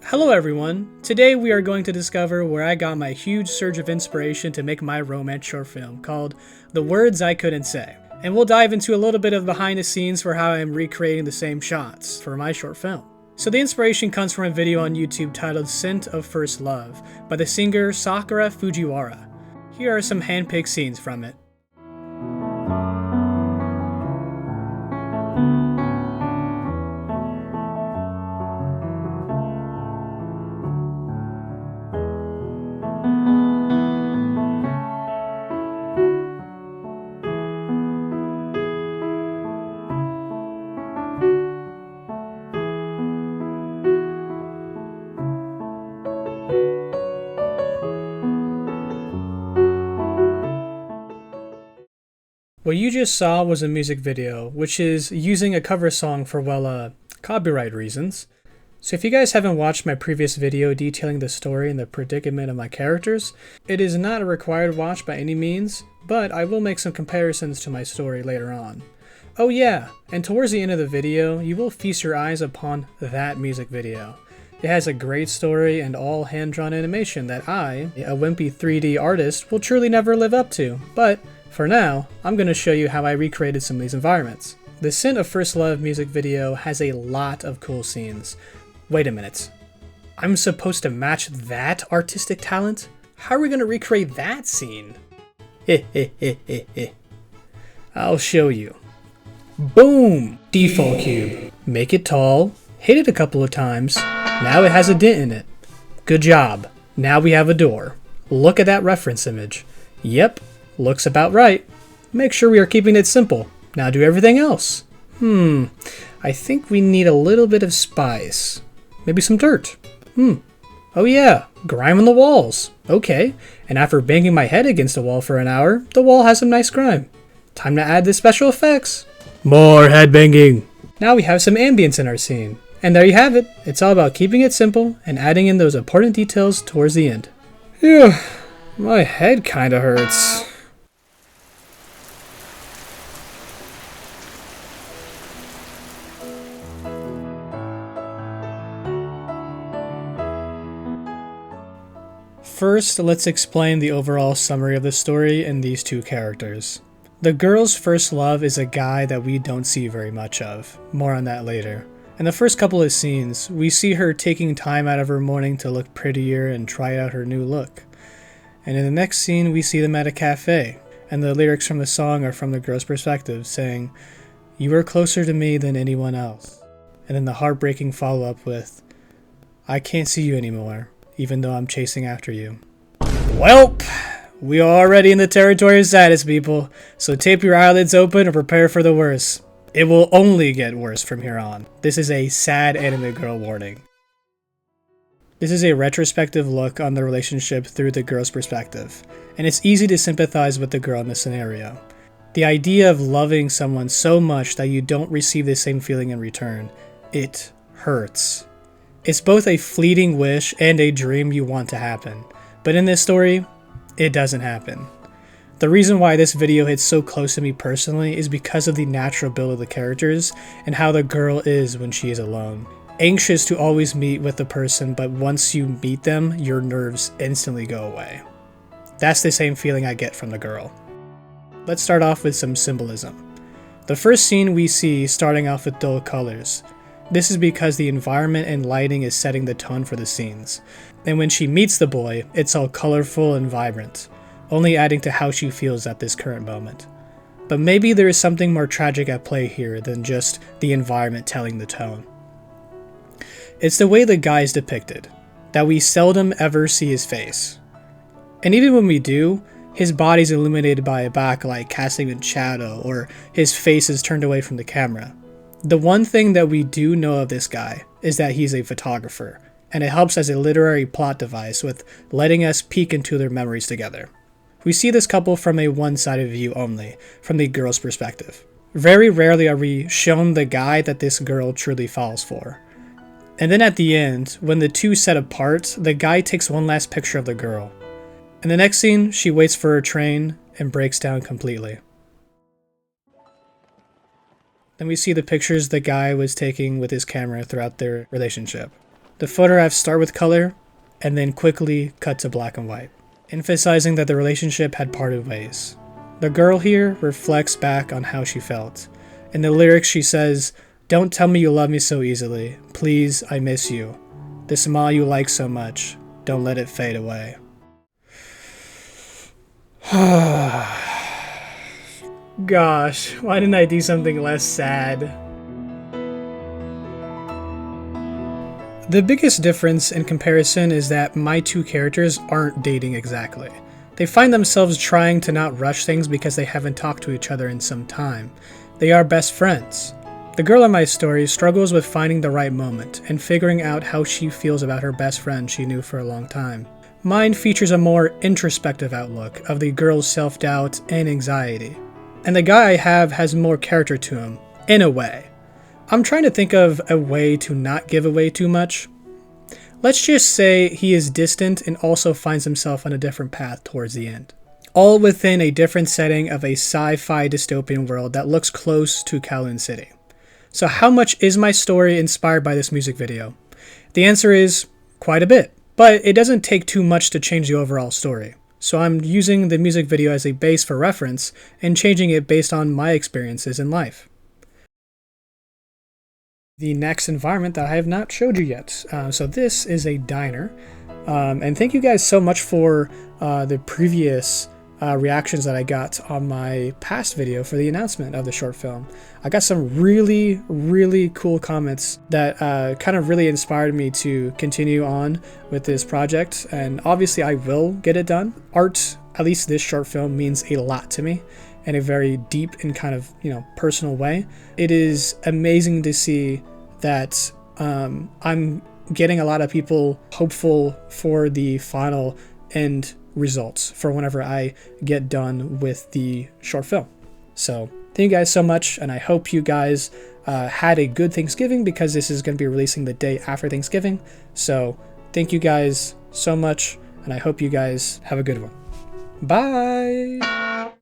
Hello everyone! Today we are going to discover where I got my huge surge of inspiration to make my romance short film called The Words I Couldn't Say. And we'll dive into a little bit of behind the scenes for how I'm recreating the same shots for my short film. So the inspiration comes from a video on YouTube titled Scent of First Love by the singer Sakura Fujiwara. Here are some hand-picked scenes from it. What you just saw was a music video, which is using a cover song for, copyright reasons. So if you guys haven't watched my previous video detailing the story and the predicament of my characters, it is not a required watch by any means, but I will make some comparisons to my story later on. Oh yeah, and towards the end of the video, you will feast your eyes upon that music video. It has a great story and all hand-drawn animation that I, a wimpy 3D artist, will truly never live up to, but for now, I'm going to show you how I recreated some of these environments. The Scent of First Love music video has a lot of cool scenes. Wait a minute. I'm supposed to match that artistic talent? How are we going to recreate that scene? I'll show you. Boom! Default cube. Make it tall. Hit it a couple of times. Now it has a dent in it. Good job. Now we have a door. Look at that reference image. Yep. Looks about right. Make sure we are keeping it simple. Now do everything else. I think we need a little bit of spice. Maybe some dirt. Oh yeah, grime on the walls. Okay, and after banging my head against the wall for an hour, the wall has some nice grime. Time to add the special effects. More head banging. Now we have some ambience in our scene. And there you have it. It's all about keeping it simple and adding in those important details towards the end. Phew, my head kinda hurts. First, let's explain the overall summary of the story and these two characters. The girl's first love is a guy that we don't see very much of. More on that later. In the first couple of scenes, we see her taking time out of her morning to look prettier and try out her new look. And in the next scene, we see them at a cafe, and the lyrics from the song are from the girl's perspective, saying, "You are closer to me than anyone else." And then the heartbreaking follow-up with, "I can't see you anymore, even though I'm chasing after you." Welp! We are already in the territory of sadness, people, so tape your eyelids open and prepare for the worst. It will only get worse from here on. This is a sad anime girl warning. This is a retrospective look on the relationship through the girl's perspective, and it's easy to sympathize with the girl in this scenario. The idea of loving someone so much that you don't receive the same feeling in return, it hurts. It's both a fleeting wish and a dream you want to happen, but in this story, it doesn't happen. The reason why this video hits so close to me personally is because of the natural build of the characters and how the girl is when she is alone. Anxious to always meet with the person, but once you meet them, your nerves instantly go away. That's the same feeling I get from the girl. Let's start off with some symbolism. The first scene we see starting off with dull colors. This is because the environment and lighting is setting the tone for the scenes. And when she meets the boy, it's all colorful and vibrant, only adding to how she feels at this current moment. But maybe there is something more tragic at play here than just the environment telling the tone. It's the way the guy is depicted, that we seldom ever see his face. And even when we do, his body's illuminated by a backlight casting in shadow, or his face is turned away from the camera. The one thing that we do know of this guy is that he's a photographer, and it helps as a literary plot device with letting us peek into their memories together. We see this couple from a one-sided view only, from the girl's perspective. Very rarely are we shown the guy that this girl truly falls for. And then at the end, when the two set apart, the guy takes one last picture of the girl. In the next scene, she waits for her train and breaks down completely. Then we see the pictures the guy was taking with his camera throughout their relationship. The photographs start with color and then quickly cut to black and white, emphasizing that the relationship had parted ways. The girl here reflects back on how she felt. In the lyrics she says, "Don't tell me you love me so easily. Please, I miss you. The smile you like so much. Don't let it fade away." Gosh, why didn't I do something less sad? The biggest difference in comparison is that my two characters aren't dating exactly. They find themselves trying to not rush things because they haven't talked to each other in some time. They are best friends. The girl in my story struggles with finding the right moment and figuring out how she feels about her best friend she knew for a long time. Mine features a more introspective outlook of the girl's self-doubt and anxiety. And the guy I have has more character to him, in a way. I'm trying to think of a way to not give away too much. Let's just say he is distant and also finds himself on a different path towards the end. All within a different setting of a sci-fi dystopian world that looks close to Kowloon City. So how much is my story inspired by this music video? The answer is quite a bit, but it doesn't take too much to change the overall story. So I'm using the music video as a base for reference and changing it based on my experiences in life. The next environment that I have not showed you yet. So this is a diner. And thank you guys so much for the previous reactions that I got on my past video for the announcement of the short film. I got some really cool comments that kind of really inspired me to continue on with this project, and obviously I will get it done. Art, at least this short film, means a lot to me in a very deep and kind of, personal way. It is amazing to see that I'm getting a lot of people hopeful for the final end results for whenever I get done with the short film. So thank you guys so much, and I hope you guys had a good Thanksgiving, because this is going to be releasing the day after Thanksgiving. So thank you guys so much, and I hope you guys have a good one. Bye!